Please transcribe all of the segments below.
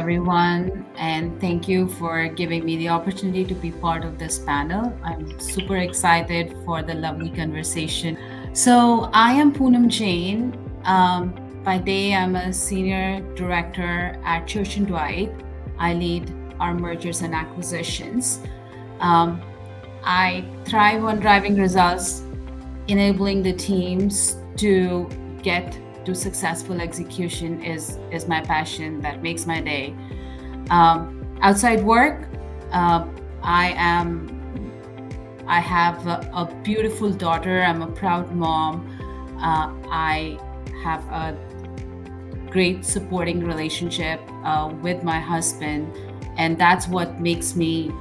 everyone, and thank you for giving me the opportunity to be part of this panel. I'm super excited for the lovely conversation. So, I am Poonam Jain. By day, I'm a senior director at Church and Dwight. I lead our mergers and acquisitions. Um, I thrive on driving results, enabling the teams to get to successful execution is my passion that makes my day. Outside work, I am I have a beautiful daughter. I'm a proud mom. I have a great supporting relationship with my husband, and that's what makes me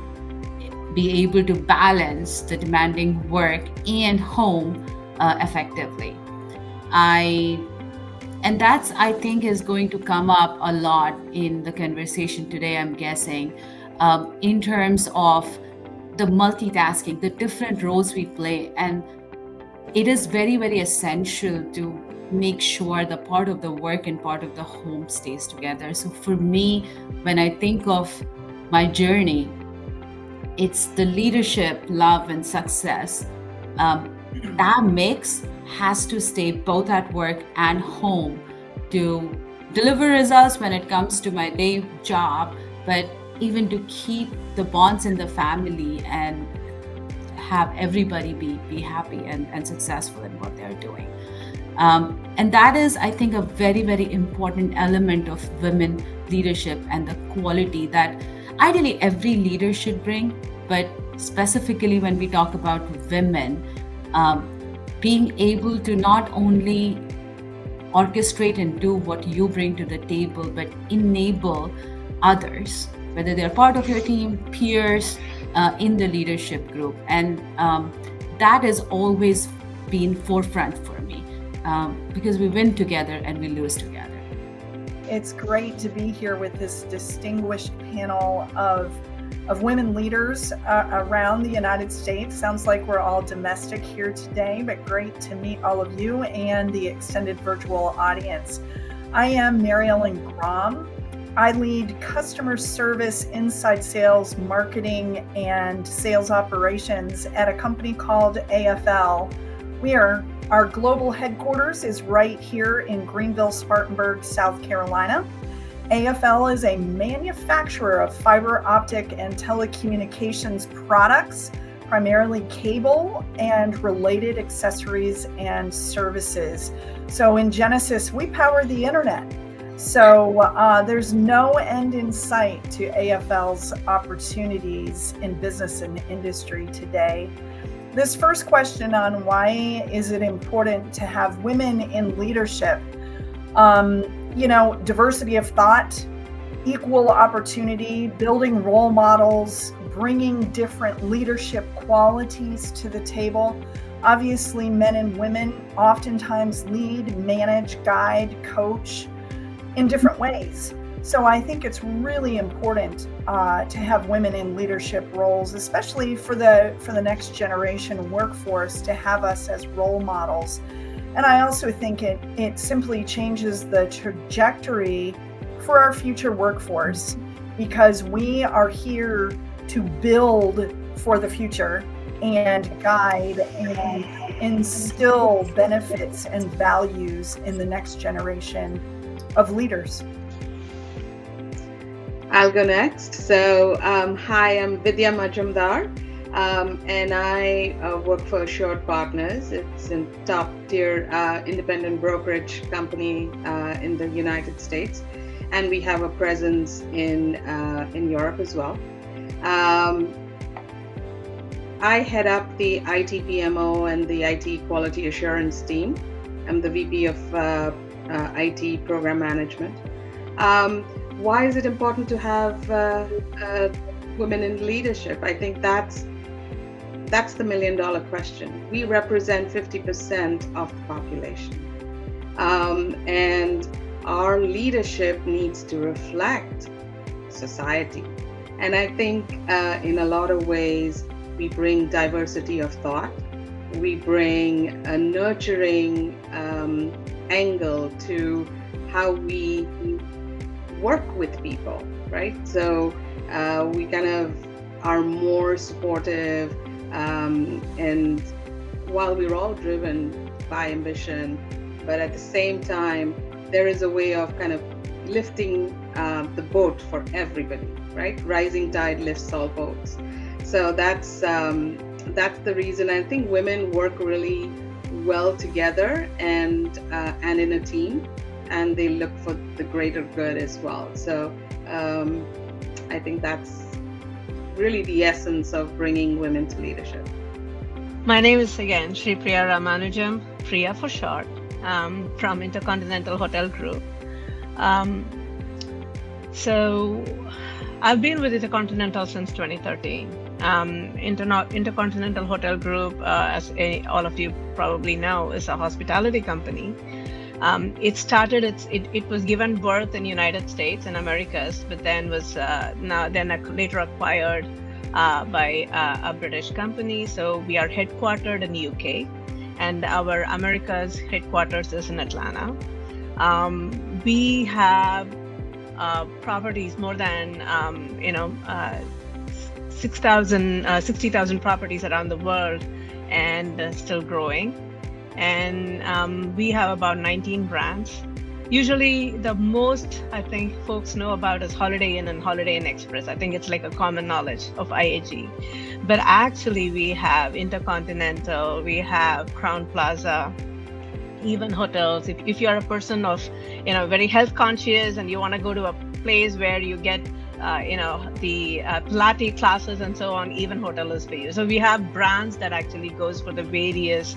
be able to balance the demanding work and home effectively. And that's, I think, is going to come up a lot in the conversation today, I'm guessing, in terms of the multitasking, the different roles we play. And it is very, very essential to make sure the part of the work and part of the home stays together. So for me, when I think of my journey, it's the leadership, love, and success. That mix has to stay both at work and home to deliver results when it comes to my day job, but even to keep the bonds in the family and have everybody be happy and successful in what they're doing. And that is, I think, a very, very important element of women leadership and the quality that ideally every leader should bring, but specifically when we talk about women, being able to not only orchestrate and do what you bring to the table, but enable others, whether they're part of your team, peers, in the leadership group. And that has always been forefront for me, because we win together and we lose together. It's great to be here with this distinguished panel of women leaders around the United States. Sounds like we're all domestic here today, but great to meet all of you and the extended virtual audience. I am Mary Ellen Grom. I lead customer service, inside sales, marketing, and sales operations at a company called AFL. Our global headquarters is right here in Greenville, Spartanburg, South Carolina. AFL is a manufacturer of fiber optic and telecommunications products, primarily cable and related accessories and services. So in Genesis, we power the internet. So there's no end in sight to AFL's opportunities in business and industry today. This first question on why is it important to have women in leadership? Diversity of thought, equal opportunity, building role models, bringing different leadership qualities to the table. Obviously, men and women oftentimes lead, manage, guide, coach in different ways. So I think it's really important to have women in leadership roles, especially for the next generation workforce, to have us as role models. And I also think it simply changes the trajectory for our future workforce, because we are here to build for the future and guide and instill benefits and values in the next generation of leaders. I'll go next. So, hi, I'm Vidya Majumdar, and I work for Assured Partners. It's a top-tier independent brokerage company in the United States, and we have a presence in Europe as well. I head up the IT PMO and the IT Quality Assurance team. I'm the VP of IT Program Management. Why is it important to have women in leadership? I think that's the million-dollar question. We represent 50% of the population, and our leadership needs to reflect society. And I think in a lot of ways, we bring diversity of thought. We bring a nurturing angle to how we work with people. right? So we kind of are more supportive, and while we're all driven by ambition, but at the same time, there is a way of kind of lifting the boat for everybody, right? Rising tide lifts all boats. So that's the reason. I think women work really well together and in a team, and they look for the greater good as well. So I think that's really the essence of bringing women to leadership. My name is again Shripriya Ramanujam, Priya for short, from Intercontinental Hotel Group. So I've been with Intercontinental since 2013. Intercontinental Hotel Group, all of you probably know, is a hospitality company. It was given birth in United States and Americas, but then was later acquired by a British company. So we are headquartered in the UK, and our Americas headquarters is in Atlanta. We have properties more than 60,000 properties around the world, and still growing. And we have about 19 brands. Usually the most I think folks know about is Holiday Inn and Holiday Inn Express. I think it's like a common knowledge of IAG. But actually we have Intercontinental, we have Crown Plaza, even hotels. If you're a person of, very health conscious and you want to go to a place where you get the Pilates classes and so on, even hotel is for you. So we have brands that actually goes for the various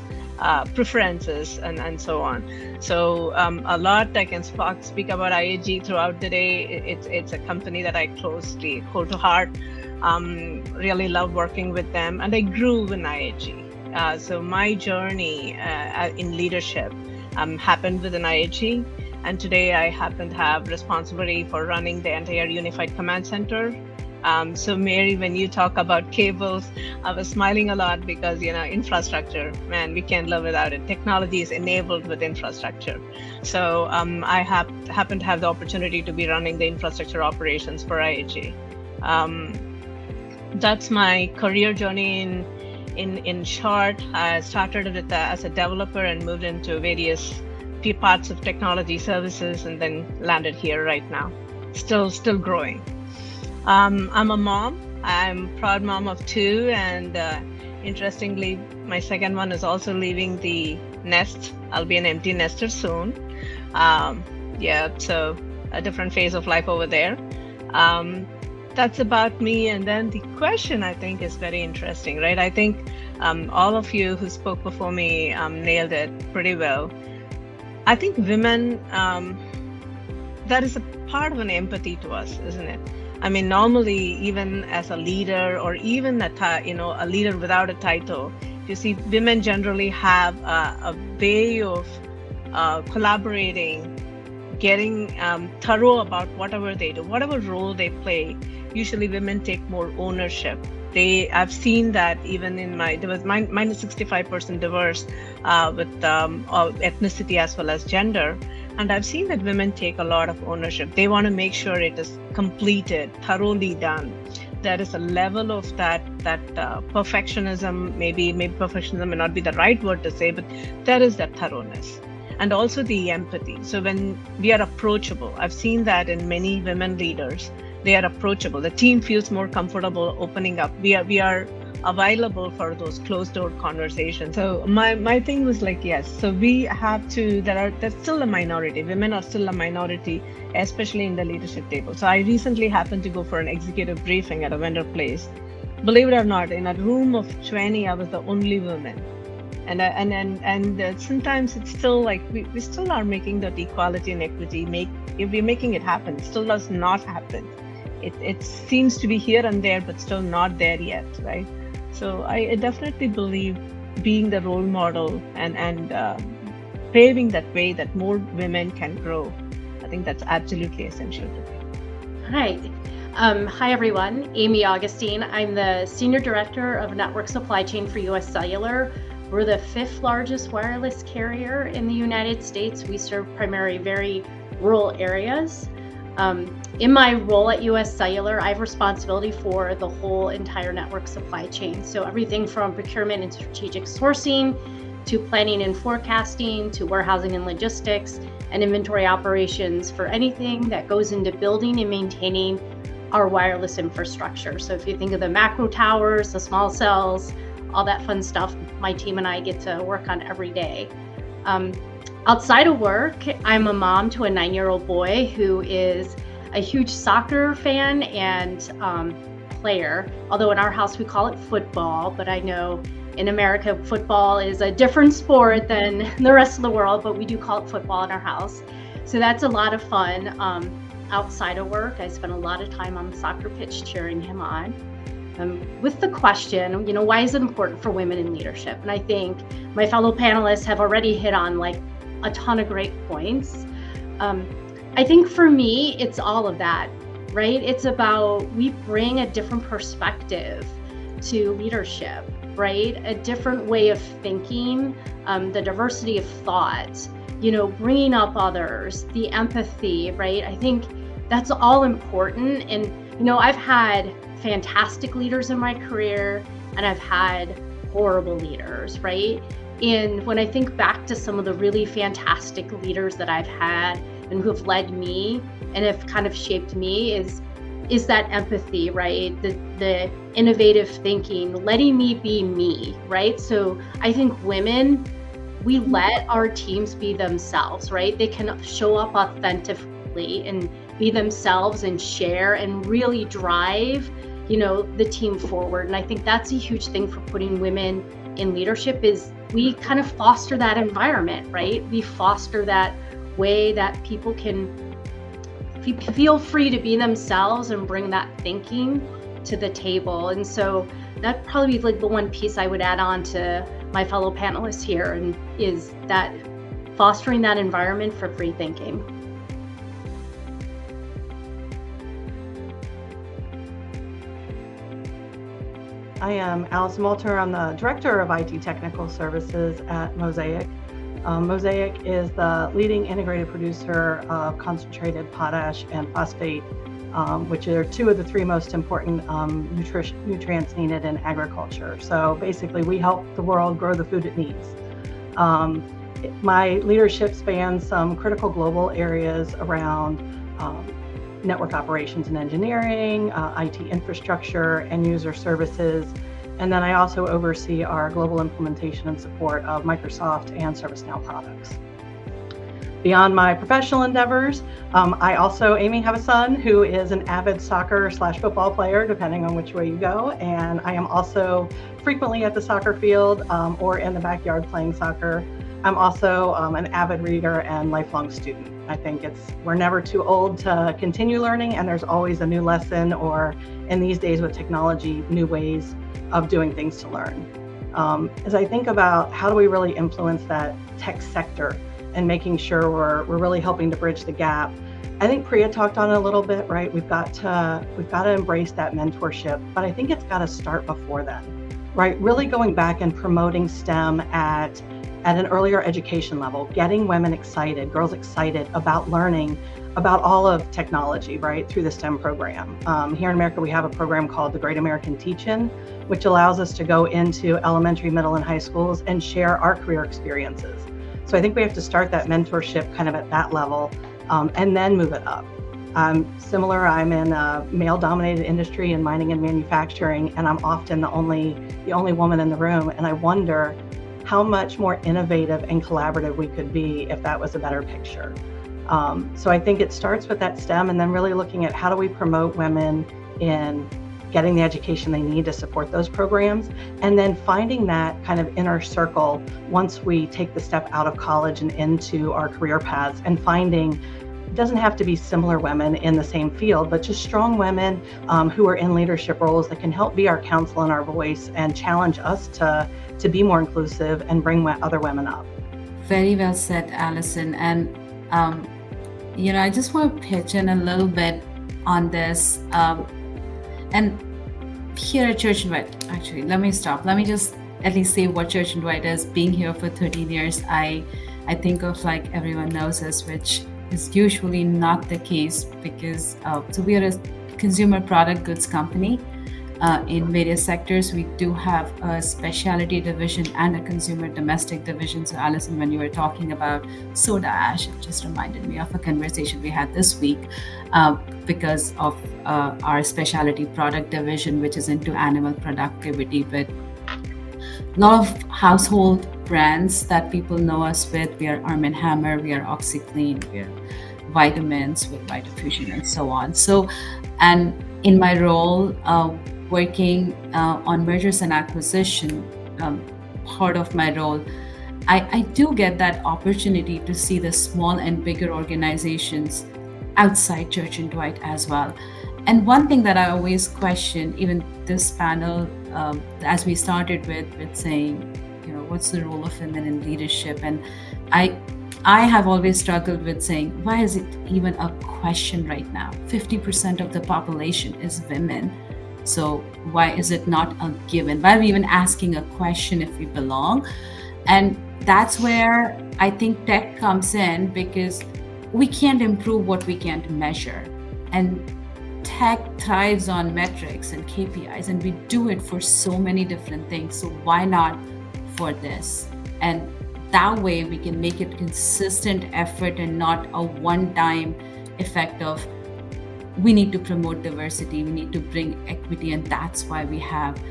preferences and so on. So a lot I can speak about IAG throughout the day. It's a company that I closely hold to heart. Really love working with them, and I grew in IAG. So my journey in leadership happened within IAG. And today I happen to have responsibility for running the entire Unified Command Center. So Mary, when you talk about cables, I was smiling a lot because, infrastructure, man, we can't live without it. Technology is enabled with infrastructure. So I happen to have the opportunity to be running the infrastructure operations for IAG. That's my career journey in short. I started as a developer and moved into various parts of technology services, and then landed here right now, still growing. I'm a mom. I'm a proud mom of two, and interestingly, my second one is also leaving the nest. I'll be an empty nester soon. So a different phase of life over there. That's about me. And then the question, I think, is very interesting, right? I think all of you who spoke before me nailed it pretty well. I think women, that is a part of an empathy to us, isn't it? I mean, normally, even as a leader, or even a leader without a title, you see, women generally have a way of collaborating, getting thorough about whatever they do, whatever role they play. Usually, women take more ownership. I've seen that even in mine is 65% diverse with ethnicity as well as gender. And I've seen that women take a lot of ownership. They want to make sure it is completed, thoroughly done. There is a level of that perfectionism, maybe perfectionism may not be the right word to say, but there is that thoroughness. And also the empathy. So when we are approachable, I've seen that in many women leaders. They are approachable. The team feels more comfortable opening up. We are available for those closed door conversations. So my thing was like, yes. So we have to. There's still a minority. Women are still a minority, especially in the leadership table. So I recently happened to go for an executive briefing at a vendor place. Believe it or not, in a room of 20, I was the only woman. And sometimes it's still like we still are making that equality and equity. If we're making it happen, it still does not happen. It seems to be here and there, but still not there yet, right? So I definitely believe being the role model and paving that way that more women can grow. I think that's absolutely essential to me. Hi. Hi, everyone. Amy Augustine. I'm the Senior Director of Network Supply Chain for UScellular. We're the 5th largest wireless carrier in the United States. We serve primarily very rural areas. In my role at UScellular, I have responsibility for the whole entire network supply chain. So everything from procurement and strategic sourcing to planning and forecasting to warehousing and logistics and inventory operations for anything that goes into building and maintaining our wireless infrastructure. So if you think of the macro towers, the small cells, all that fun stuff, my team and I get to work on every day. Outside of work, I'm a mom to a 9-year-old boy who is a huge soccer fan and player. Although in our house we call it football, but I know in America football is a different sport than the rest of the world, but we do call it football in our house. So that's a lot of fun. Outside of work, I spend a lot of time on the soccer pitch cheering him on. With the question, why is it important for women in leadership? And I think my fellow panelists have already hit on like a ton of great points. I think for me, it's all of that, right? It's about, we bring a different perspective to leadership, right? A different way of thinking, the diversity of thought, bringing up others, the empathy, right? I think that's all important. And, I've had fantastic leaders in my career and I've had horrible leaders, right? And when I think back to some of the really fantastic leaders that I've had and who have led me and have kind of shaped me is that empathy, right? The innovative thinking, letting me be me, right? So I think women, we let our teams be themselves, right? They can show up authentically and be themselves and share and really drive, the team forward. And I think that's a huge thing for putting women in leadership is we kind of foster that environment, right? We foster that way that people can feel free to be themselves and bring that thinking to the table. And so that'd probably be like the one piece I would add on to my fellow panelists here, and is that fostering that environment for free thinking. I am Allyson Walter. I'm the Director of IT Technical Services at Mosaic. Mosaic is the leading integrated producer of concentrated potash and phosphate, which are two of the three most important nutrients needed in agriculture. So basically, we help the world grow the food it needs. My leadership spans some critical global areas around network operations and engineering, IT infrastructure, and user services. And then I also oversee our global implementation and support of Microsoft and ServiceNow products. Beyond my professional endeavors, I also, Amy, have a son who is an avid soccer/football player, depending on which way you go. And I am also frequently at the soccer field or in the backyard playing soccer. I'm also an avid reader and lifelong student. I think we're never too old to continue learning, and there's always a new lesson, or in these days with technology, new ways of doing things to learn. As I think about how do we really influence that tech sector and making sure we're really helping to bridge the gap, I think Priya talked on it a little bit, right? We've got to embrace that mentorship, but I think it's got to start before then, right? Really going back and promoting STEM at an earlier education level, getting women excited, girls excited about learning about all of technology, right, through the STEM program. Here in America, we have a program called the Great American Teach-In, which allows us to go into elementary, middle, and high schools and share our career experiences. So I think we have to start that mentorship kind of at that level and then move it up. Similar, I'm in a male-dominated industry in mining and manufacturing, and I'm often the only woman in the room, and I wonder how much more innovative and collaborative we could be if that was a better picture. So I think it starts with that STEM, and then really looking at how do we promote women in getting the education they need to support those programs, and then finding that kind of inner circle once we take the step out of college and into our career paths, and finding it doesn't have to be similar women in the same field, but just strong women who are in leadership roles that can help be our counsel and our voice and challenge us to be more inclusive and bring other women up. Very well said, Allyson. And, I just want to pitch in a little bit on this. And here at Church and Dwight, actually, let me stop. Let me just at least say what Church and Dwight is. Being here for 13 years, I think of like everyone knows us, which is usually not the case because so we are a consumer product goods company. In various sectors, we do have a specialty division and a consumer domestic division. So, Allyson, when you were talking about soda ash, it just reminded me of a conversation we had this week because of our specialty product division, which is into animal productivity. But a lot of household brands that people know us with, we are Arm & Hammer, we are OxyClean, we are vitamins with Vitafusion and so on. So, and in my role, working on mergers and acquisition, part of my role, I do get that opportunity to see the small and bigger organizations outside Church and Dwight as well. And one thing that I always question, even this panel, as we started with saying, what's the role of women in leadership? And I have always struggled with saying, why is it even a question right now? 50% of the population is women. So why is it not a given? Why are we even asking a question if we belong? And that's where I think tech comes in, because we can't improve what we can't measure. And tech thrives on metrics and KPIs, and we do it for so many different things. So why not for this? And that way we can make it consistent effort and not a one-time effect of we need to promote diversity, we need to bring equity, and that's why we have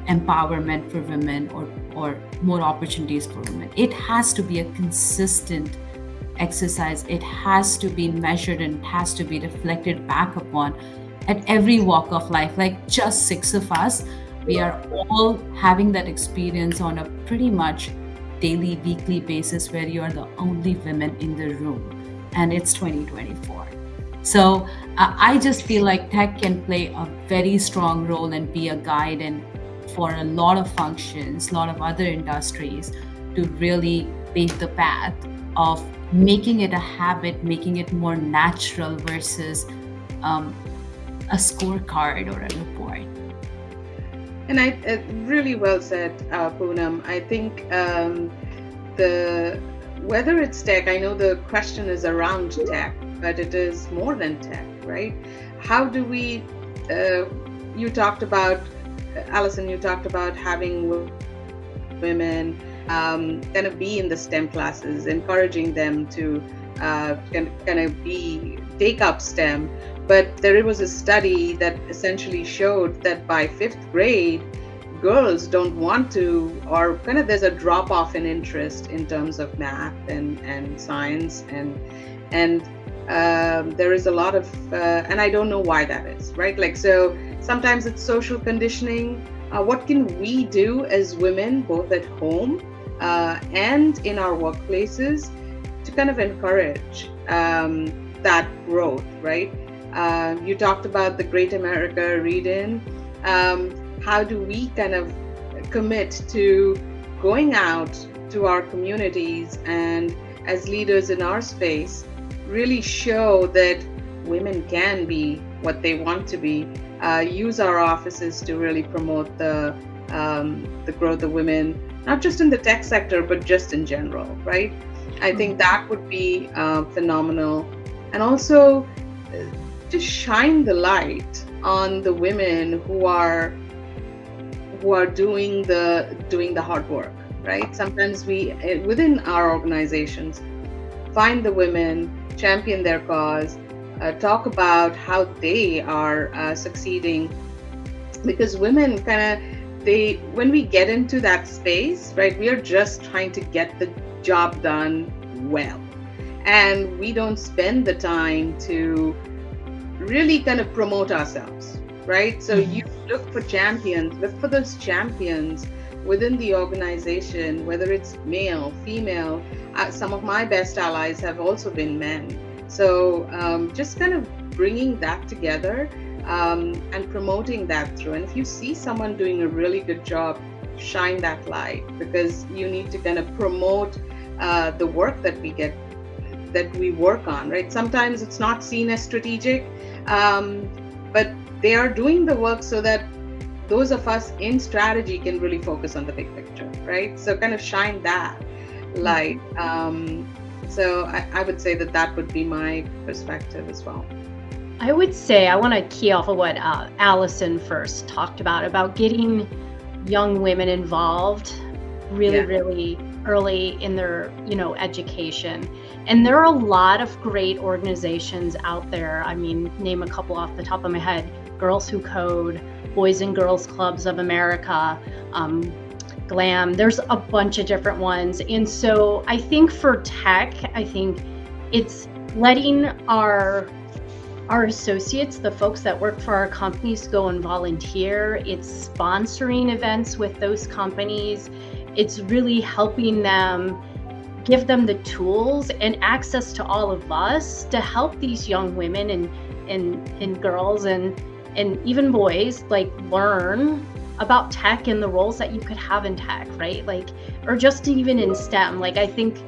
empowerment for women or more opportunities for women. It has to be a consistent exercise. It has to be measured and it has to be reflected back upon at every walk of life. Like just 6 of us, we are all having that experience on a pretty much daily, weekly basis where you are the only women in the room, and it's 2024. So I just feel like tech can play a very strong role and be a guide and for a lot of functions, a lot of other industries, to really pave the path of making it a habit, making it more natural versus a scorecard or a report. And really well said, Poonam. I think whether it's tech, I know the question is around tech, but it is more than tech, right? How do we, you talked about, Allyson, you talked about having women kind of be in the STEM classes, encouraging them to kind of take up STEM. But there was a study that essentially showed that by 5th grade, girls don't want to, or kind of there's a drop off in interest in terms of math and science, and there is a lot of, and I don't know why that is, right? Like, so sometimes it's social conditioning. What can we do as women, both at home and in our workplaces, to kind of encourage that growth, right? You talked about the Great America Read-In. How do we kind of commit to going out to our communities and as leaders in our space, really show that women can be what they want to be, use our offices to really promote the growth of women, not just in the tech sector, but just in general, right? I think that would be phenomenal. And also just shine the light on the women who are doing the hard work, right? Sometimes we, within our organizations, find the women, champion their cause, talk about how they are succeeding, because women when we get into that space, right, we are just trying to get the job done well, and we don't spend the time to really kind of promote ourselves, right? So you look for champions, look for those champions within the organization, whether it's male, female. Some of my best allies have also been men. So just kind of bringing that together and promoting that through. And if you see someone doing a really good job, shine that light, because you need to kind of promote the work that we work on, right? Sometimes it's not seen as strategic, but they are doing the work so that those of us in strategy can really focus on the big picture, right? So kind of shine that light. So I would say that would be my perspective as well. I would say I want to key off of what Allyson first talked about getting young women involved really early in their education. And there are a lot of great organizations out there. I mean, name a couple off the top of my head: Girls Who Code, Boys and Girls Clubs of America, GLAM. There's a bunch of different ones. And so I think for tech, I think it's letting our associates, the folks that work for our companies, go and volunteer. It's sponsoring events with those companies. It's really helping them, give them the tools and access to all of us to help these young women and girls and even boys learn about tech and the roles that you could have in tech, right? Or just even in STEM. I think,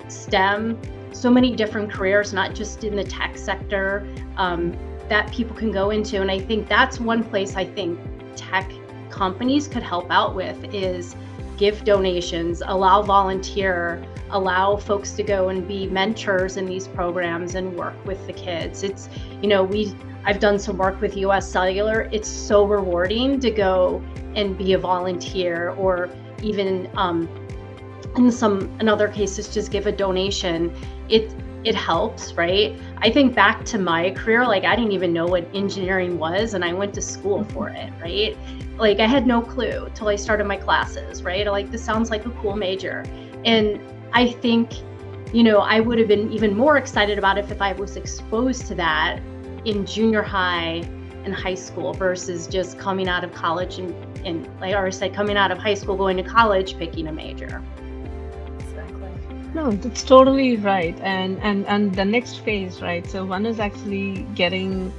STEM, so many different careers, not just in the tech sector, that people can go into. And I think that's one place I think tech companies could help out with is give donations, allow volunteer, allow folks to go and be mentors in these programs and work with the kids. It's, I've done some work with UScellular. It's so rewarding to go and be a volunteer, or even in other cases, just give a donation. It helps, right? I think back to my career, I didn't even know what engineering was, and I went to school for it, right? I had no clue till I started my classes, right? This sounds like a cool major. And I think, I would have been even more excited about it if I was exposed to that in junior high and high school versus just coming out of college and coming out of high school, going to college, picking a major. No, that's totally right. And the next phase, right? So one is actually getting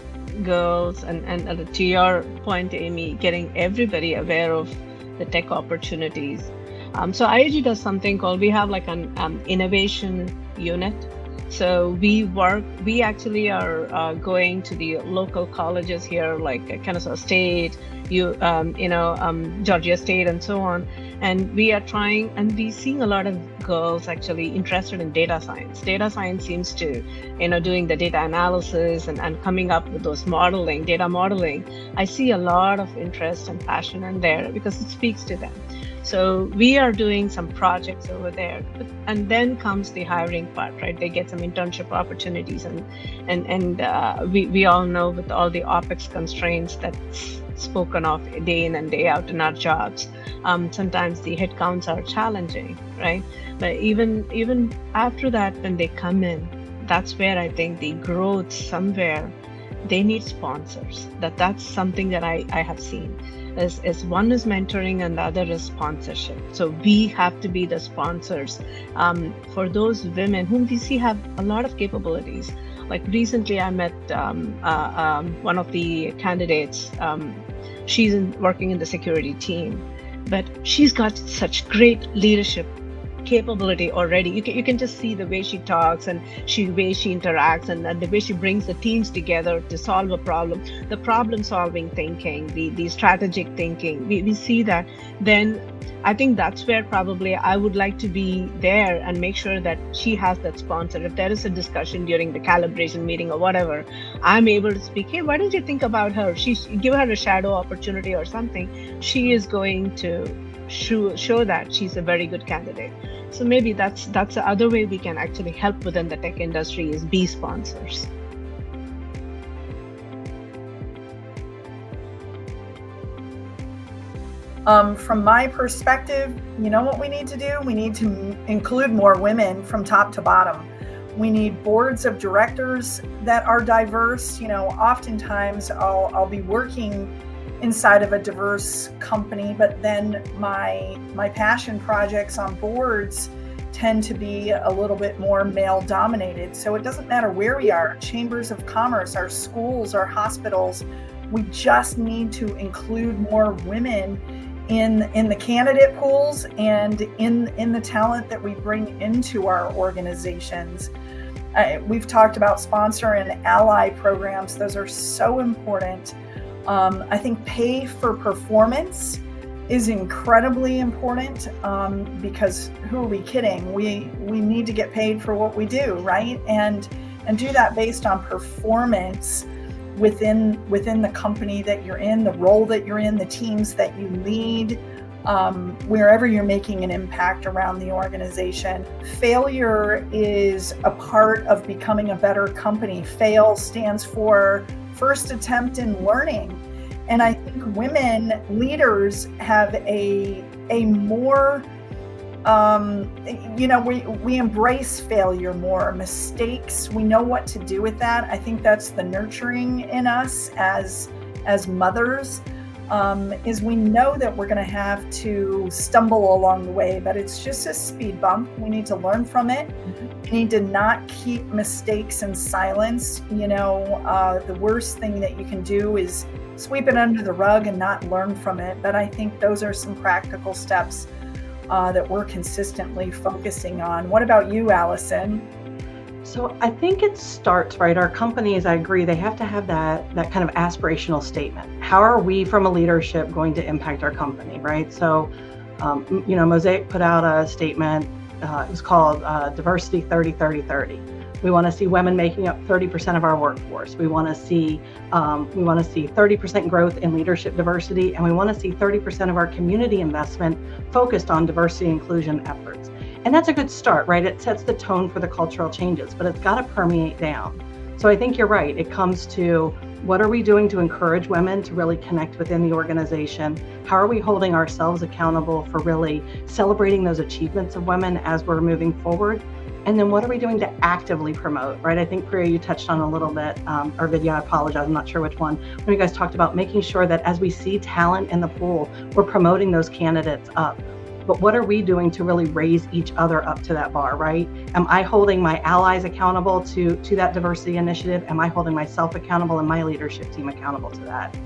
girls and to your point, Amy, getting everybody aware of the tech opportunities. So IAG does something called, we have an innovation unit. So we actually are going to the local colleges here, like Kennesaw State, Georgia State, and so on. And we are trying, and we're seeing a lot of girls actually interested in data science. Data science seems to, doing the data analysis and coming up with those data modeling. I see a lot of interest and passion in there because it speaks to them. So we are doing some projects over there, and then comes the hiring part, right? They get some internship opportunities, and we all know with all the OpEx constraints that's spoken of day in and day out in our jobs, sometimes the headcounts are challenging, right? But even after that, when they come in, that's where I think the growth somewhere, they need sponsors. That's something that I have seen. Is one is mentoring and the other is sponsorship. So we have to be the sponsors for those women whom we see have a lot of capabilities. Like recently I met one of the candidates. She's working in the security team, but she's got such great leadership capability already. You can just see the way she talks and the way she interacts and the way she brings the teams together to solve a problem, the problem solving thinking, the strategic thinking. We see that. Then I think that's where probably I would like to be there and make sure that she has that sponsor. If there is a discussion during the calibration meeting or whatever, I'm able to speak, hey, why don't you think about her? Give her a shadow opportunity or something. She is going to show that she's a very good candidate. So maybe that's the other way we can actually help within the tech industry is be sponsors. From my perspective, you know what we need to do? We need to include more women from top to bottom. We need boards of directors that are diverse. Oftentimes I'll be working inside of a diverse company, but then my passion projects on boards tend to be a little bit more male dominated. So it doesn't matter where we are, chambers of commerce, our schools, our hospitals, we just need to include more women in the candidate pools and in the talent that we bring into our organizations. We've talked about sponsor and ally programs. Those are so important. I think pay for performance is incredibly important, because who are we kidding? We need to get paid for what we do, right? And do that based on performance within the company that you're in, the role that you're in, the teams that you lead, wherever you're making an impact around the organization. Failure is a part of becoming a better company. FAIL stands for first attempt in learning. And I think women leaders have a more, we embrace failure more, mistakes. We know what to do with that. I think that's the nurturing in us as mothers, is we know that we're going to have to stumble along the way, but it's just a speed bump. We need to learn from it. We need to not keep mistakes in silence. The worst thing that you can do is sweep it under the rug and not learn from it. But I think those are some practical steps that we're consistently focusing on. What about you, Allyson? So I think it starts, right? Our companies, I agree, they have to have that kind of aspirational statement. How are we from a leadership going to impact our company, right? So, Mosaic put out a statement, it was called Diversity 30-30-30. We want to see women making up 30% of our workforce. We want to see 30% growth in leadership diversity, and we want to see 30% of our community investment focused on diversity inclusion efforts. And that's a good start, right? It sets the tone for the cultural changes, but it's got to permeate down. So I think you're right. It comes to what are we doing to encourage women to really connect within the organization? How are we holding ourselves accountable for really celebrating those achievements of women as we're moving forward? And then what are we doing to actively promote, right? I think, Priya, you touched on a little bit, or Vidya, I apologize, I'm not sure which one, when you guys talked about making sure that as we see talent in the pool, we're promoting those candidates up. But what are we doing to really raise each other up to that bar, right? Am I holding my allies accountable to that diversity initiative? Am I holding myself accountable and my leadership team accountable to that?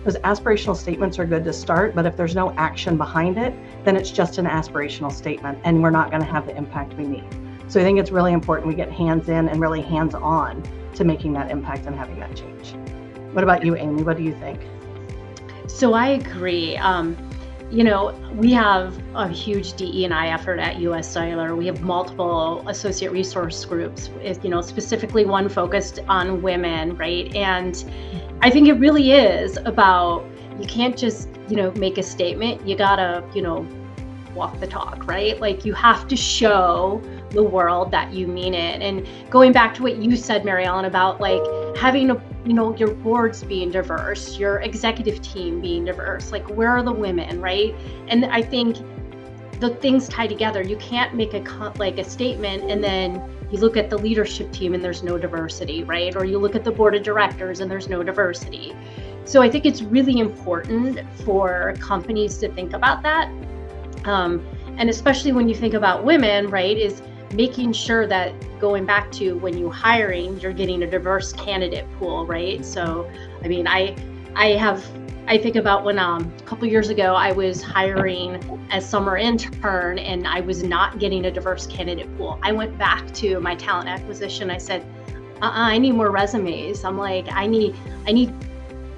Those aspirational statements are good to start, but if there's no action behind it, then it's just an aspirational statement and we're not going to have the impact we need. So I think it's really important we get hands in and really hands on to making that impact and having that change. What about you, Amy? What do you think? So I agree. We have a huge DE&I effort at UScellular. We have multiple associate resource groups, specifically one focused on women, right? And I think it really is about, you can't just, make a statement. You gotta, walk the talk, right? Like you have to show the world that you mean it. And going back to what you said, Mary Ellen, about like having your boards being diverse, your executive team being diverse, like where are the women, right? And I think the things tie together. You can't make a statement and then you look at the leadership team and there's no diversity, right? Or you look at the board of directors and there's no diversity. So I think it's really important for companies to think about that. And especially when you think about women, right, is making sure that going back to when you're hiring, you're getting a diverse candidate pool, right? So, I mean, I think about when a couple years ago I was hiring as summer intern and I was not getting a diverse candidate pool. I went back to my talent acquisition. I said, I need more resumes. I'm like, I need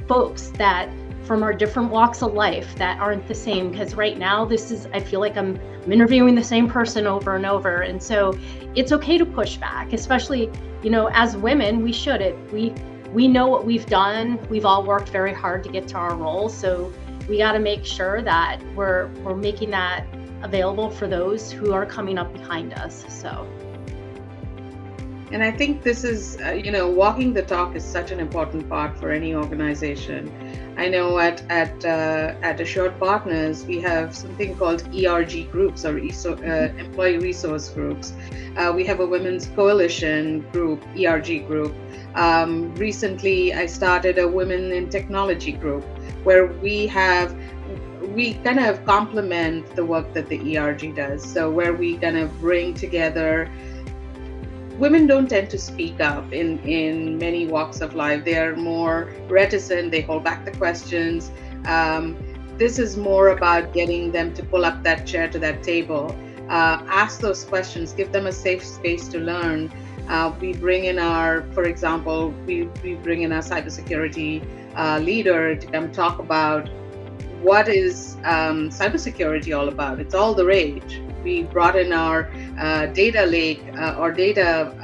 folks that from our different walks of life that aren't the same, because right now I feel like I'm interviewing the same person over and over. And so it's okay to push back, especially, as women, we should. We know what we've done. We've all worked very hard to get to our roles. So we got to make sure that we're making that available for those who are coming up behind us. So. And I think this is, walking the talk is such an important part for any organization. I know at Assured Partners, we have something called ERG groups, or employee resource groups. We have a women's coalition group, ERG group. Recently, I started a women in technology group where we kind of complement the work that the ERG does. So where we kind of bring together. Women don't tend to speak up in many walks of life. They are more reticent. They hold back the questions. This is more about getting them to pull up that chair to that table, ask those questions, give them a safe space to learn. We bring in for example, we bring in our cybersecurity leader to come talk about what is cybersecurity all about? It's all the rage. We brought in our data lake or data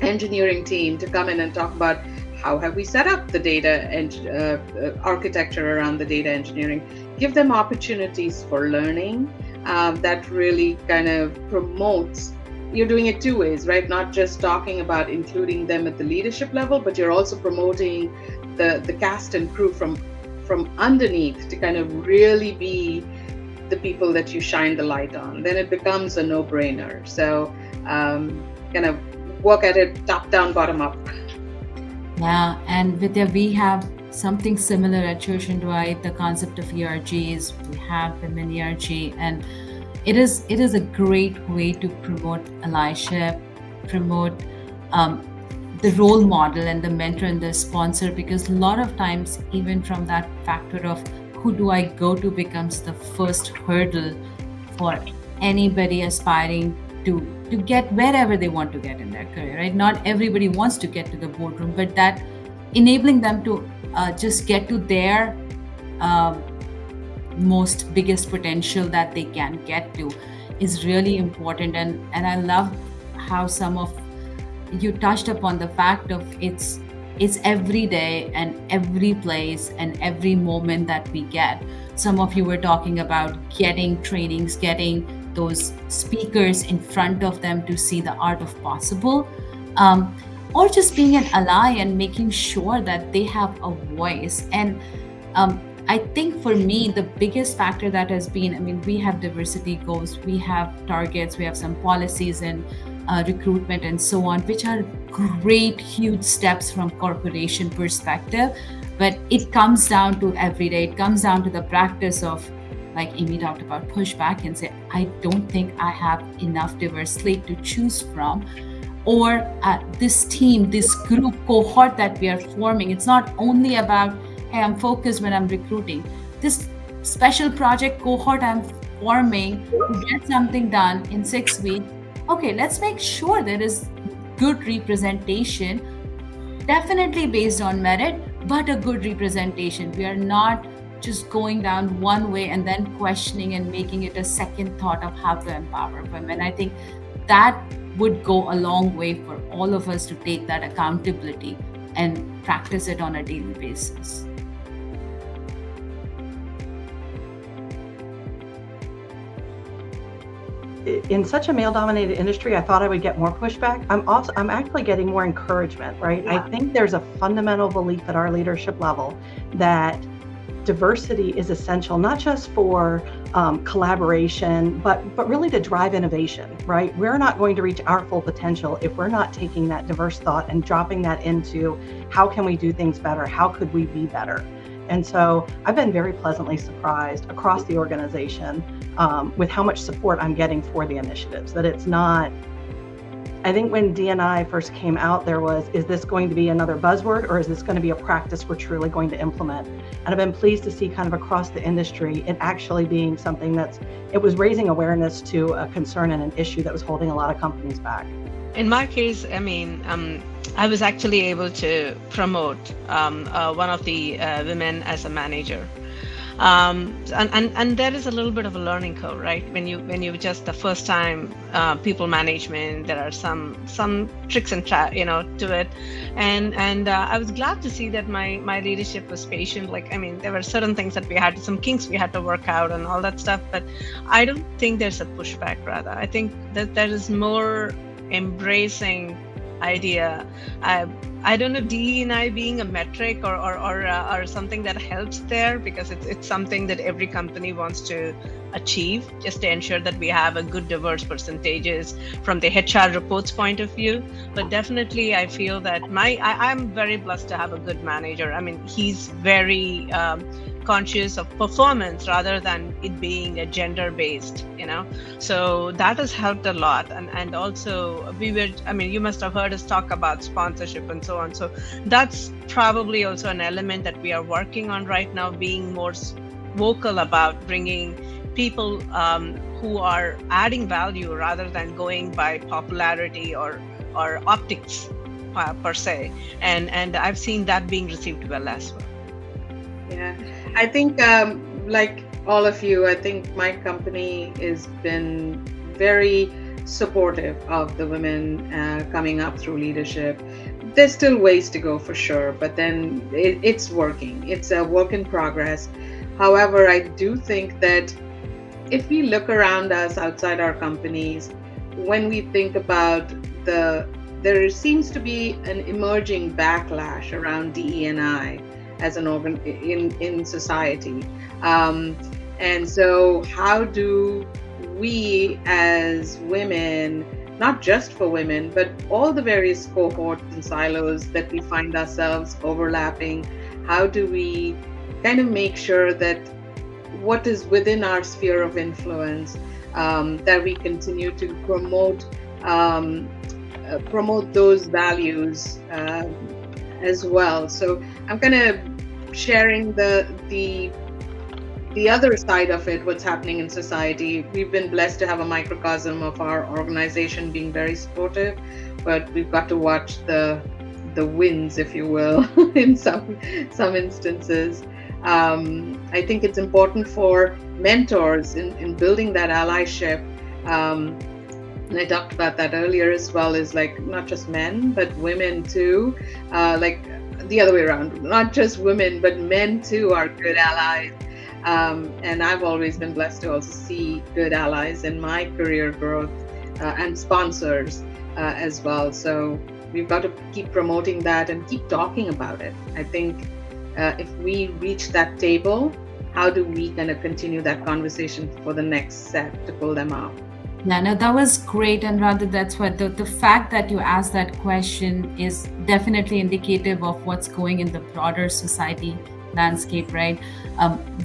engineering team to come in and talk about how have we set up the data and architecture around the data engineering, give them opportunities for learning that really kind of promotes. You're doing it two ways, right? Not just talking about including them at the leadership level, but you're also promoting the cast and crew from underneath to kind of really be the people that you shine the light on. Then it becomes a no-brainer. So kind of work at it top down, bottom up. Yeah, and Vidya, we have something similar at Church and Dwight, the concept of ERGs. We have women ERG, and it is a great way to promote allyship, promote the role model and the mentor and the sponsor, because a lot of times, even from that factor of who do I go to becomes the first hurdle for anybody aspiring to get wherever they want to get in their career, right? Not everybody wants to get to the boardroom, but that enabling them to just get to their most biggest potential that they can get to is really important. And I love how some of you touched upon the fact of it's every day and every place and every moment that we get. Some of you were talking about getting trainings, getting those speakers in front of them to see the art of possible, or just being an ally and making sure that they have a voice. And I think for me, the biggest factor that has been, I mean, we have diversity goals, we have targets, we have some policies and recruitment and so on, which are great, huge steps from corporation perspective. But it comes down to every day. It comes down to the practice of, like Amy talked about, push back and say, I don't think I have enough diverse slate to choose from. Or this team, this group cohort that we are forming, it's not only about, hey, I'm focused when I'm recruiting. This special project cohort I'm forming to get something done in 6 weeks. Okay, let's make sure there is good representation, definitely based on merit, but a good representation. We are not just going down one way and then questioning and making it a second thought of how to empower women. I think that would go a long way for all of us to take that accountability and practice it on a daily basis. In such a male-dominated industry, I thought I would get more pushback. I'm actually getting more encouragement, right? Yeah. I think there's a fundamental belief at our leadership level that diversity is essential, not just for collaboration, but really to drive innovation, right? We're not going to reach our full potential if we're not taking that diverse thought and dropping that into how can we do things better? How could we be better? And so I've been very pleasantly surprised across the organization with how much support I'm getting for the initiatives, that it's not, I think when D&I first came out, there was, is this going to be another buzzword or is this going to be a practice we're truly going to implement? And I've been pleased to see kind of across the industry, it actually being something it was raising awareness to a concern and an issue that was holding a lot of companies back. In my case, I mean, I was actually able to promote one of the women as a manager. And there is a little bit of a learning curve, right? When you just the first time people management, there are some tricks and to it, and I was glad to see that my leadership was patient. Like, I mean, there were certain things that some kinks we had to work out and all that stuff, but I don't think there's a pushback. Rather, I think that there is more embracing idea. I don't know, D&I being a metric or something that helps there, because it's something that every company wants to achieve, just to ensure that we have a good diverse percentages from the HR reports point of view. But definitely I feel that I'm very blessed to have a good manager. I mean, he's very conscious of performance rather than it being a gender based, so that has helped a lot. And also you must have heard us talk about sponsorship and so on, so that's probably also an element that we are working on right now, being more vocal about bringing people who are adding value rather than going by popularity or optics per se, and I've seen that being received well as well. Yeah, I think, like all of you, I think my company has been very supportive of the women coming up through leadership. There's still ways to go for sure, but then it's working. It's a work in progress. However, I do think that if we look around us outside our companies, when we think about there seems to be an emerging backlash around DE&I as an organ in society, and so how do we as women, not just for women, but all the various cohorts and silos that we find ourselves overlapping, how do we kind of make sure that what is within our sphere of influence, that we continue to promote those values as well. So I'm kind of sharing the other side of it, what's happening in society. We've been blessed to have a microcosm of our organization being very supportive, but we've got to watch the wins, if you will, in some instances. I think it's important for mentors in building that allyship. And I talked about that earlier as well, is like not just men, but women too. Like the other way around, not just women, but men too are good allies. And I've always been blessed to also see good allies in my career growth and sponsors as well. So we've got to keep promoting that and keep talking about it. I think if we reach that table, how do we kind of continue that conversation for the next set to pull them out? Yeah, no, that was great. And rather, that's what the fact that you asked that question is definitely indicative of what's going in the broader society landscape, right?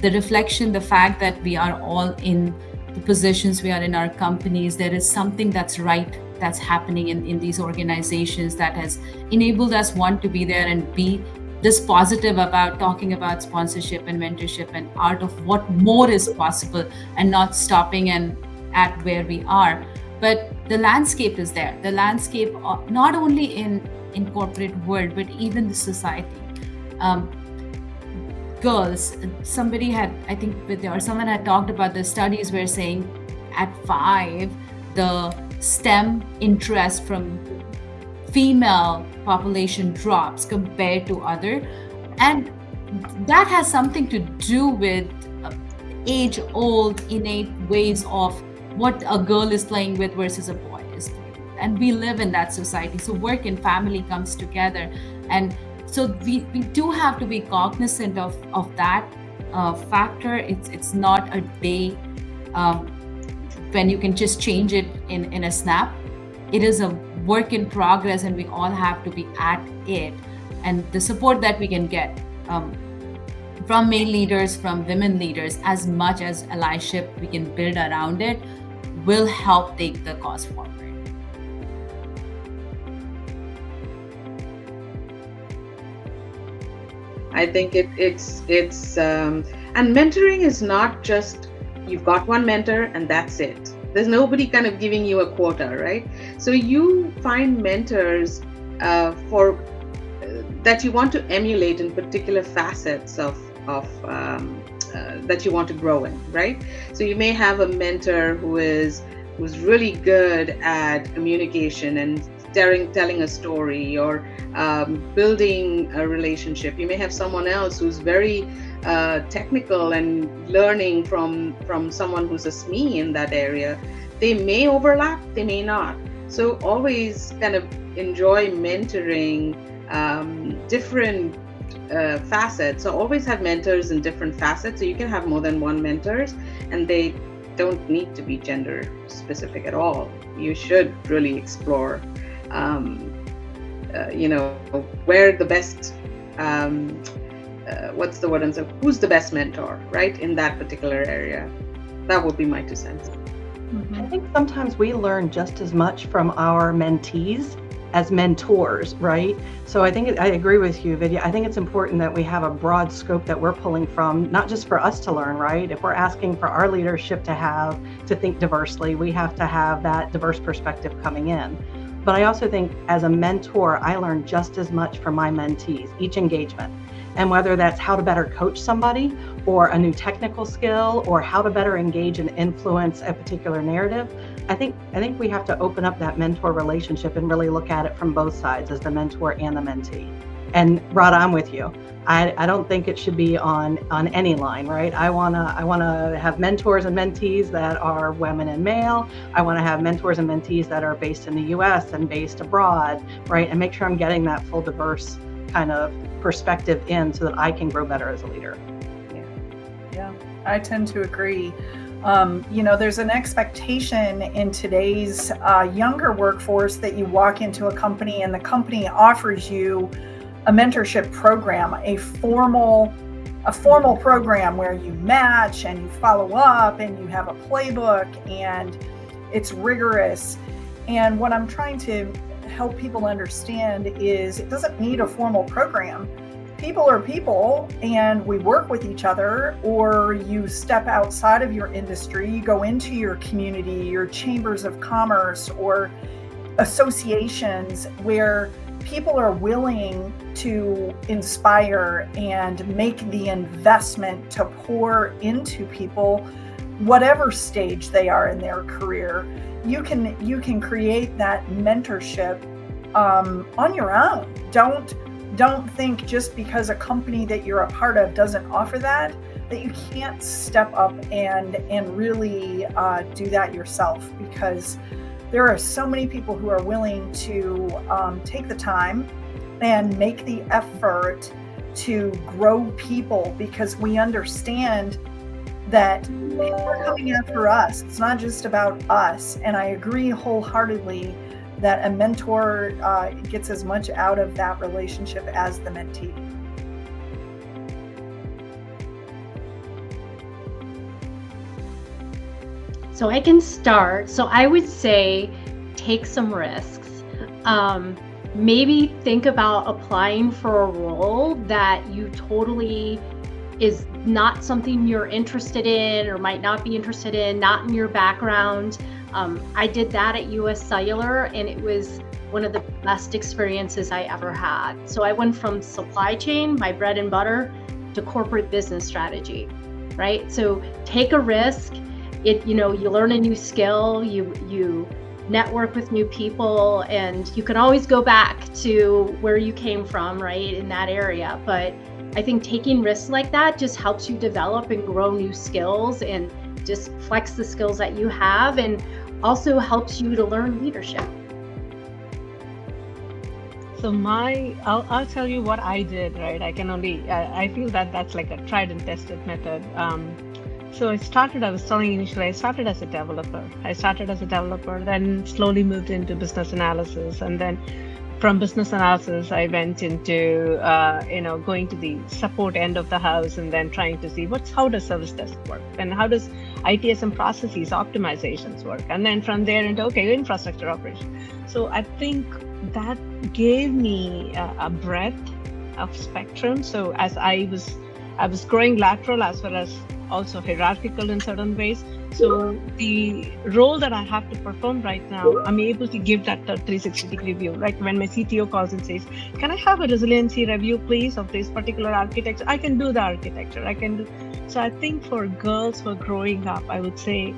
The reflection, the fact that we are all in the positions we are in our companies, there is something that's right that's happening in these organizations that has enabled us, one, to be there and be this positive about talking about sponsorship and mentorship and art of what more is possible, and not stopping and at where we are. But the landscape is there. The landscape, not only in corporate world, but even the society. Girls, somebody had, I think Vidya or someone had talked about the studies were saying at 5, the STEM interest from female population drops compared to other. And that has something to do with age-old innate ways of what a girl is playing with versus a boy is playing with. And we live in that society. So work and family comes together. And so we do have to be cognizant of that factor. It's not a day when you can just change it in a snap. It is a work in progress, and we all have to be at it. And the support that we can get from male leaders, from women leaders, as much as allyship we can build around it, will help take the cause forward. I think it's and mentoring is not just you've got one mentor and that's it. There's nobody kind of giving you a quota, right? So you find mentors for that you want to emulate in particular facets of that you want to grow in, right? So you may have a mentor who's really good at communication and telling a story or building a relationship. You may have someone else who's very technical and learning from someone who's a SME in that area. They may overlap, they may not. So always kind of enjoy mentoring different facets. So always have mentors in different facets. So you can have more than one mentors, and they don't need to be gender specific at all. You should really explore where the best what's the word? So who's the best mentor, right, in that particular area? That would be my 2 cents. I think sometimes we learn just as much from our mentees as mentors, right? So I agree with you, Vidya. I think it's important that we have a broad scope that we're pulling from, not just for us to learn, right? If we're asking for our leadership to think diversely, we have to have that diverse perspective coming in. But I also think as a mentor, I learn just as much from my mentees, each engagement. And whether that's how to better coach somebody or a new technical skill, or how to better engage and influence a particular narrative, I think we have to open up that mentor relationship and really look at it from both sides, as the mentor and the mentee. And Rod, I'm with you. I don't think it should be on any line, right? I wanna have mentors and mentees that are women and male. I wanna have mentors and mentees that are based in the US and based abroad, right? And make sure I'm getting that full diverse kind of perspective in, so that I can grow better as a leader. Yeah, I tend to agree. There's an expectation in today's younger workforce that you walk into a company and the company offers you a mentorship program, a formal program where you match and you follow up and you have a playbook and it's rigorous. And what I'm trying to help people understand is it doesn't need a formal program. People are people, and we work with each other, or you step outside of your industry, you go into your community, your chambers of commerce or associations where people are willing to inspire and make the investment to pour into people, whatever stage they are in their career. You can create that mentorship on your own. Don't think just because a company that you're a part of doesn't offer that you can't step up and really do that yourself, because there are so many people who are willing to take the time and make the effort to grow people, because we understand that people are coming after us. It's not just about us. And I agree wholeheartedly that a mentor gets as much out of that relationship as the mentee. So I can start. So I would say take some risks. Maybe think about applying for a role that you totally is not something you're interested in or might not be interested in, not in your background. I did that at UScellular, and it was one of the best experiences I ever had. So I went from supply chain, my bread and butter, to corporate business strategy, right? So take a risk. You learn a new skill, you network with new people, and you can always go back to where you came from, right, in that area. But I think taking risks like that just helps you develop and grow new skills and just flex the skills that you have, and also helps you to learn leadership. So I'll tell you what I did, right? I feel that that's like a tried and tested method. So I was telling initially, I started as a developer, then slowly moved into business analysis. And then from business analysis, I went into, going to the support end of the house and then trying to see how does service desk work and how does ITSM processes, optimizations work. And then from there into, infrastructure operation. So I think that gave me a breadth of spectrum. So as I was growing lateral as well as also hierarchical in certain ways. So the role that I have to perform right now, I'm able to give that 360-degree view. Like when my CTO calls and says, can I have a resiliency review, please, of this particular architecture? I can do the architecture. So I think for girls who are growing up, I would say,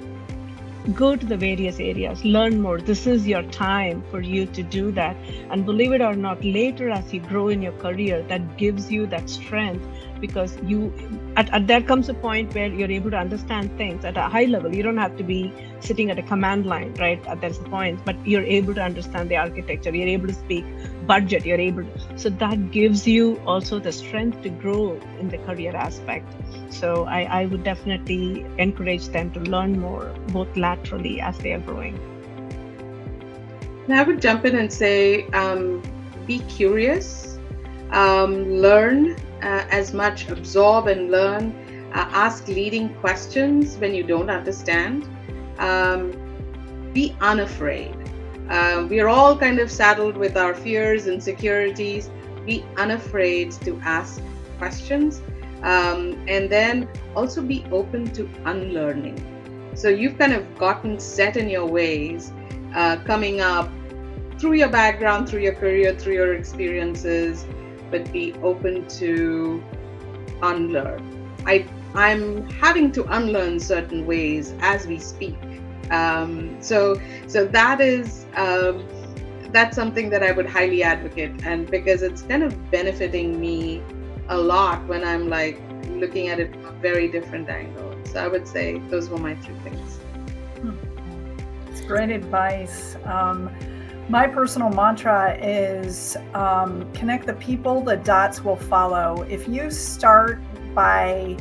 go to the various areas, learn more. This is your time for you to do that. And believe it or not, later as you grow in your career, that gives you that strength, because there comes a point where you're able to understand things at a high level. You don't have to be sitting at a command line, right? There's a point, but you're able to understand the architecture. You're able to speak budget. So that gives you also the strength to grow in the career aspect. So I would definitely encourage them to learn more, both laterally as they are growing. And I would jump in and say, be curious, learn as much, absorb and learn, ask leading questions when you don't understand, be unafraid. We are all kind of saddled with our fears, insecurities. Be unafraid to ask questions, and then also be open to unlearning. So you've kind of gotten set in your ways, coming up through your background, through your career, through your experiences, but be open to unlearn. I'm having to unlearn certain ways as we speak. So that is that's something that I would highly advocate, and because it's kind of benefiting me a lot when I'm like looking at it from a very different angle. So I would say those were my 3 things. It's great advice. My personal mantra is connect the people, the dots will follow. If you start by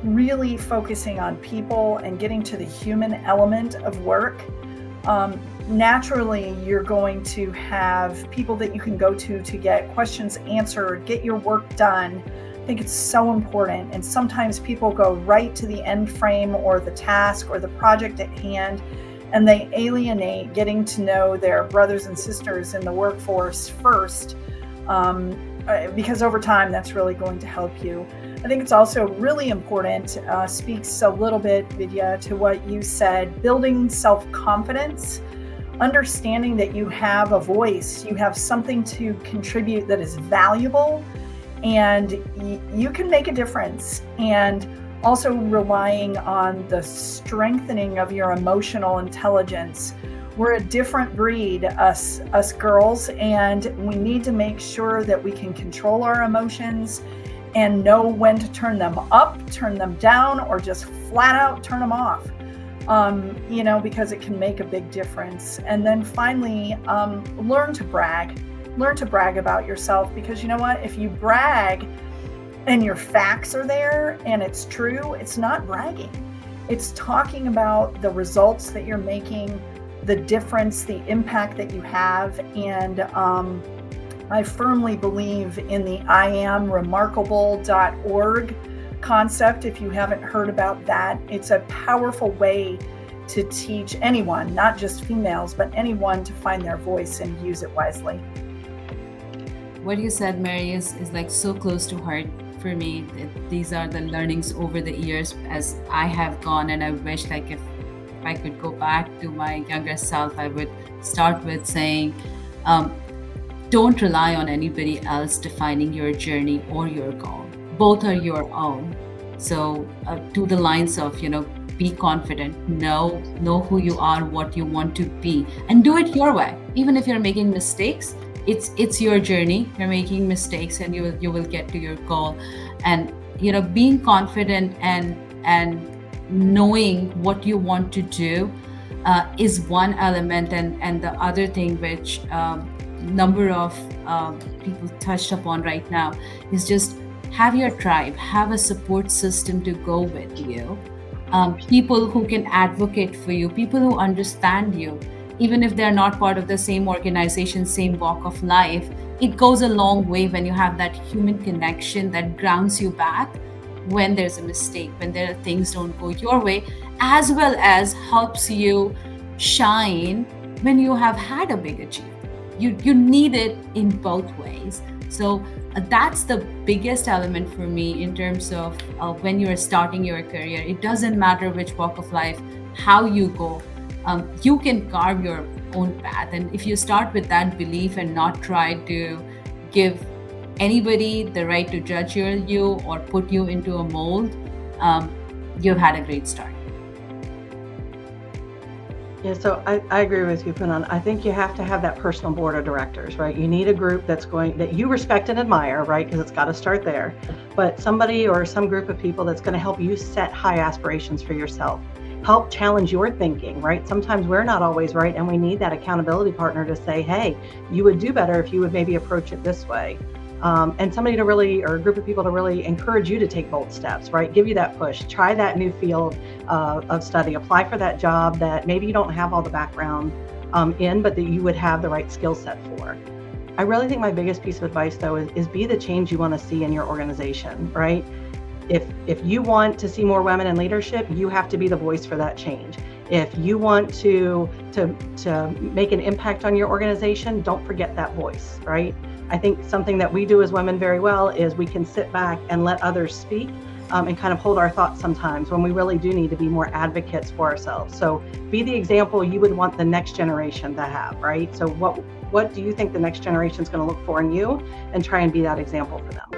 really focusing on people and getting to the human element of work, naturally you're going to have people that you can go to get questions answered, get your work done. I think it's so important. And sometimes people go right to the end frame or the task or the project at hand, and they alienate getting to know their brothers and sisters in the workforce first, because over time that's really going to help you. I think it's also really important, speaks a little bit, Vidya, to what you said, building self-confidence, understanding that you have a voice, you have something to contribute that is valuable, and you can make a difference. And also relying on the strengthening of your emotional intelligence. We're a different breed, us girls, and we need to make sure that we can control our emotions and know when to turn them up, turn them down, or just flat out turn them off, because it can make a big difference. And then finally, learn to brag about yourself, because you know what, if you brag and your facts are there and it's true, it's not bragging. It's talking about the results that you're making, the difference, the impact that you have. And I firmly believe in the IamRemarkable.org concept. If you haven't heard about that, it's a powerful way to teach anyone, not just females, but anyone, to find their voice and use it wisely. What you said, Mary, is like so close to heart for me. These are the learnings over the years as I have gone, and I wish like if I could go back to my younger self, I would start with saying, don't rely on anybody else defining your journey or your goal. Both are your own. So to the lines of, be confident, know who you are, what you want to be, and do it your way. Even if you're making mistakes, it's your journey. You're making mistakes, and you will get to your goal. And being confident and knowing what you want to do is one element, and the other thing which number of people touched upon right now is just have your tribe, have a support system to go with you, people who can advocate for you, people who understand you. Even if they're not part of the same organization, same walk of life, it goes a long way when you have that human connection that grounds you back when there's a mistake, when there are things don't go your way, as well as helps you shine when you have had a big achievement. You need it in both ways. So that's the biggest element for me in terms of when you're starting your career. It doesn't matter which walk of life, how you go. You can carve your own path. And if you start with that belief and not try to give anybody the right to judge you or put you into a mold, you've had a great start. Yeah, so I agree with you, Poonam. I think you have to have that personal board of directors, right? You need a group that you respect and admire, right? Because it's got to start there. But somebody or some group of people that's going to help you set high aspirations for yourself. Help challenge your thinking, right? Sometimes we're not always right, and we need that accountability partner to say, hey, you would do better if you would maybe approach it this way. And somebody to really, or a group of people to really encourage you to take bold steps, right? Give you that push, try that new field of study, apply for that job that maybe you don't have all the background in, but that you would have the right skill set for. I really think my biggest piece of advice, though, is be the change you want to see in your organization, right? If you want to see more women in leadership, you have to be the voice for that change. If you want to make an impact on your organization, don't forget that voice, right? I think something that we do as women very well is we can sit back and let others speak and kind of hold our thoughts sometimes when we really do need to be more advocates for ourselves. So be the example you would want the next generation to have, right? So what do you think the next generation is going to look for in you, and try and be that example for them?